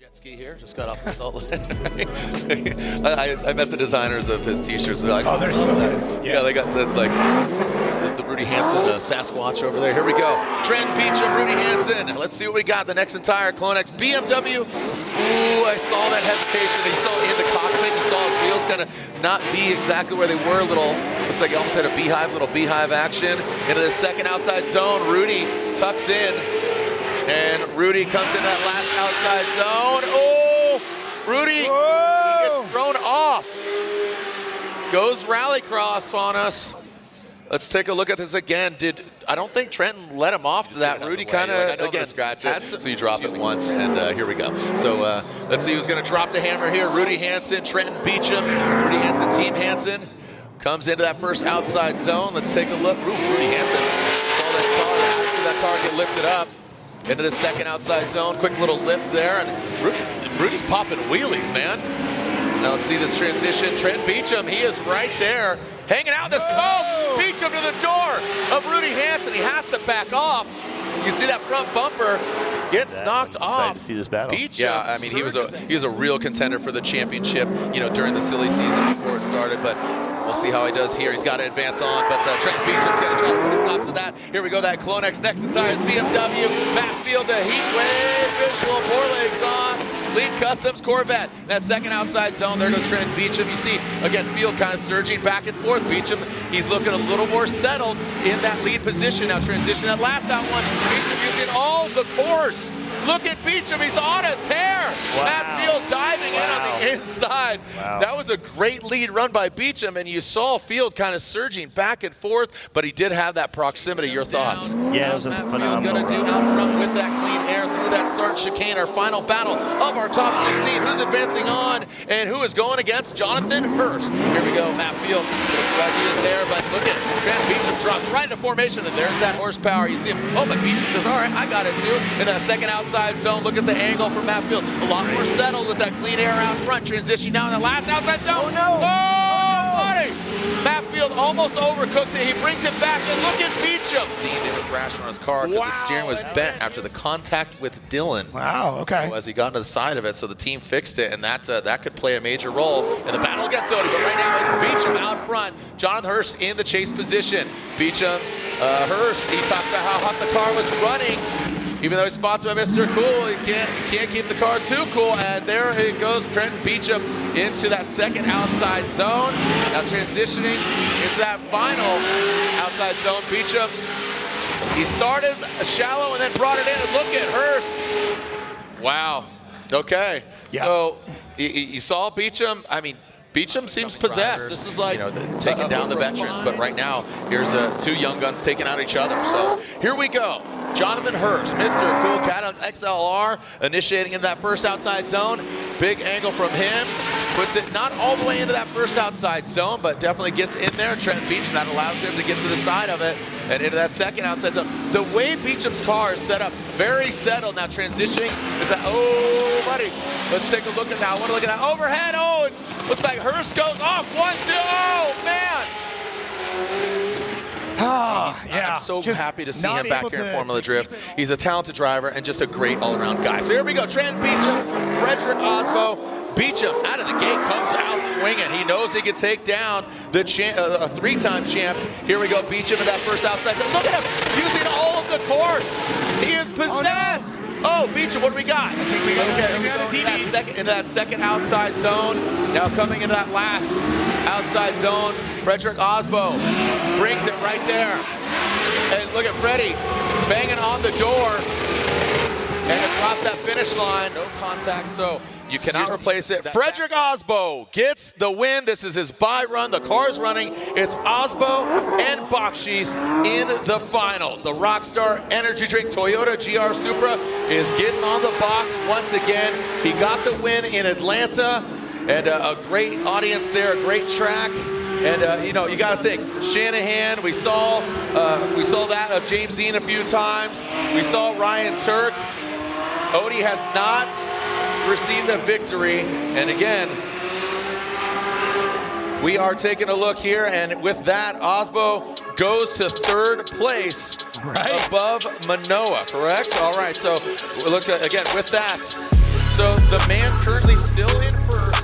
Jet ski here, just got off the salt land. I met the designers of his t-shirts. They're like, oh, they're so good. Yeah, they got the Rudy Hansen Sasquatch over there. Here we go. Trenton Beechum, Rudy Hansen. Let's see what we got. The Nexen Tire, Clonex BMW. Ooh, I saw that hesitation. You saw in the cockpit. You saw his wheels kind of not be exactly where they were. Looks like he almost had a little beehive action. Into the second outside zone. Rudy tucks in. And Rudy comes in that last outside zone. Oh, Rudy, he gets thrown off. Goes rallycross on us. Let's take a look at this again. I don't think Trenton let him off to that. Rudy kind of, again, scratch it. So you drop it once, and here we go. So let's see who's going to drop the hammer here. Rudy Hansen, Trenton Beechum. Rudy Hansen, Team Hansen. Comes into that first outside zone. Let's take a look. Rudy Hansen saw that car get lifted up. Into the second outside zone, quick little lift there, and Rudy's popping wheelies, man. Now let's see this transition. Trenton Beechum, he is right there, hanging out in the smoke. Beechum to the door of Rudy Hansen. He has to back off. You see that front bumper gets knocked off. Excited to see this battle. Beechum, yeah, I mean he was a real contender for the championship, you know, during the silly season before it started, but we'll see how he does here. He's got to advance on, but Trenton Beechum's going to try to put a stop to that. Here we go, that Clonex Nexen Tires BMW. Matt Field, the heat wave, visual, Borla exhaust. Lead Customs Corvette. That second outside zone, there goes Trenton Beechum. You see, again, Field kind of surging back and forth. Beechum, he's looking a little more settled in that lead position. Now transition that last out one. Beechum using all the course. Look at Beechum, he's on a tear. Wow. Matt Field diving in on the inside. Wow. That was a great lead run by Beechum, and you saw Field kind of surging back and forth, but he did have that proximity. Your thoughts? Yeah, it was a phenomenal Field gonna do out front with that clean air through that start chicane. Our final battle of our top 16. Who's advancing on, and who is going against Jonathan Hurst? Here we go, Matt Field, correction there, but look at Trenton Beechum drops right into formation, and there's that horsepower. You see him, oh, but Beechum says, all right, I got it too. In that second outside zone, look at the angle from Matt Field. A lot more settled with that clean air out front. Transition now in the last outside zone. Oh, no. Oh, buddy. Matt Field almost overcooks it. He brings it back, and look at Beechum. They were thrashing on his car because the steering was bent after the contact with Dylan. Wow, okay. So as he got into the side of it, so the team fixed it, and that could play a major role in the battle against Odie. But right now, it's Beechum out front. Jonathan Hurst in the chase position. Beechum, Hurst, he talked about how hot the car was running. Even though he's sponsored by Mr. Cool, he can't keep the car too cool. And there it goes, Trenton Beechum into that second outside zone. Now transitioning into that final outside zone. Beechum, he started shallow and then brought it in. And look at Hurst. Wow. Okay. Yeah. So you saw Beechum. I mean, Beechum seems possessed. This is like taking down the veterans, but right now, here's two young guns taking out each other. So here we go. Jonathan Hurst, Mr. Cool Cadillac XLR, initiating into that first outside zone. Big angle from him. Puts it not all the way into that first outside zone, but definitely gets in there. Trenton Beechum, that allows him to get to the side of it and into that second outside zone. The way Beechum's car is set up, very settled. Now transitioning is that, oh, buddy. Let's take a look at that. I want to look at that overhead. Oh, it looks like Hurst goes off 1-2. Oh, man. Yeah, I'm so happy to see him back here in Formula Drift. He's a talented driver and just a great all-around guy. So here we go, Trenton Beechum, Frederick Osbo. Beechum out of the gate comes out swinging. He knows he can take down the three-time champ. Here we go, Beechum in that first outside. Look at him using all of the course. He is possessed. Oh, Beechum, what do we got? I think we got a TV. Into that second outside zone. Now coming into that last outside zone, Frederick Osbo brings it right there. And look at Freddie banging on the door. And across that finish line, no contact, so you cannot replace it. Frederick Osbo gets the win. This is his bye run. The car's running. It's Osbo and Bakshi's in the finals. The Rockstar Energy Drink Toyota GR Supra is getting on the box once again. He got the win in Atlanta, and a great audience there, a great track. And you know, you got to think Shanahan. We saw that of James Dean a few times. We saw Ryan Turk. Odie has not received a victory, and again, we are taking a look here, and with that, Osbo goes to third place above Manoa, correct? All right, so look again with that. So the man currently still in first.